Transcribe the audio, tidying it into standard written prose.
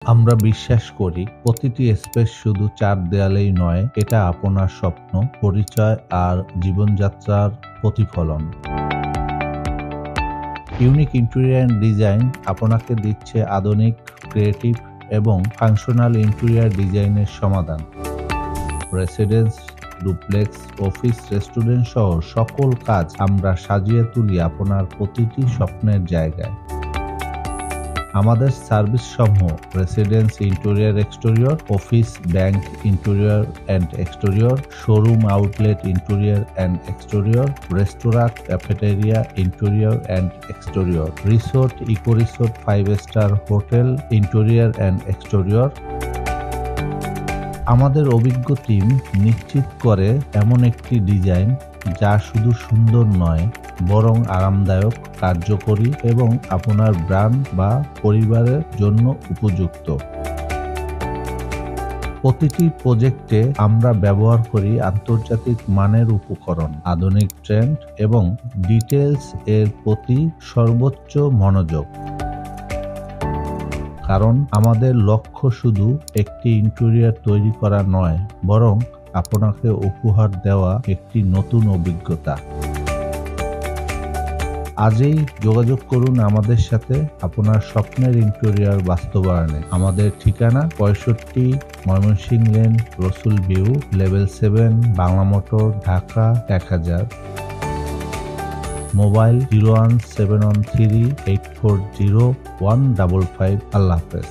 আমরা বিশ্বাস করি প্রতিটি স্পেস শুধু চার দেয়ালেই নয়, এটা আপনার স্বপ্ন, পরিচয় আর জীবনযাত্রার প্রতিফলন। ইউনিক ইন্টেরিয়র ডিজাইন আপনাকে দিচ্ছে আধুনিক, ক্রিয়েটিভ এবং ফাংশনাল ইন্টেরিয়র ডিজাইনের সমাধান। রেসিডেন্স, ডুপ্লেক্স, অফিস, রেস্টুরেন্ট সহ সকল কাজ আমরা সাজিয়ে তুলি আপনার প্রতিটি স্বপ্নের জায়গায়। আমাদের সার্ভিস সমূহ residence interior exterior, office bank interior and exterior, showroom outlet interior and exterior, restaurant cafeteria interior and exterior, resort, eco resort, 5 star hotel interior and exterior. আমাদের অভিজ্ঞ টিম নিশ্চিত করে এমন একটি ডিজাইন যা শুধু সুন্দর নয়, বরং আরামদায়ক, কার্যকরী এবং আপনার ব্র্যান্ড বা পরিবারের জন্য উপযুক্ত। প্রতিটি প্রজেক্টে আমরা ব্যবহার করি আন্তর্জাতিক মানের উপকরণ, আধুনিক ট্রেন্ড এবং ডিটেইলস এর প্রতি সর্বোচ্চ মনোযোগ। কারণ আমাদের লক্ষ্য শুধু একটি ইন্টেরিয়র তৈরি করা নয়, বরং আপনাকে উপহার দেওয়া একটি নতুন অভিজ্ঞতা। আজই যোগাযোগ করুন আমাদের সাথে আপনার স্বপ্নের ইন্টেরিয়র বাস্তবায়নে। আমাদের ঠিকানা 65 ময়মনসিংহ লেন, রসুল view, level 7, Bangla motor, Dhaka 1000। Mobile 01713840155। আল্লাহ হাফেজ।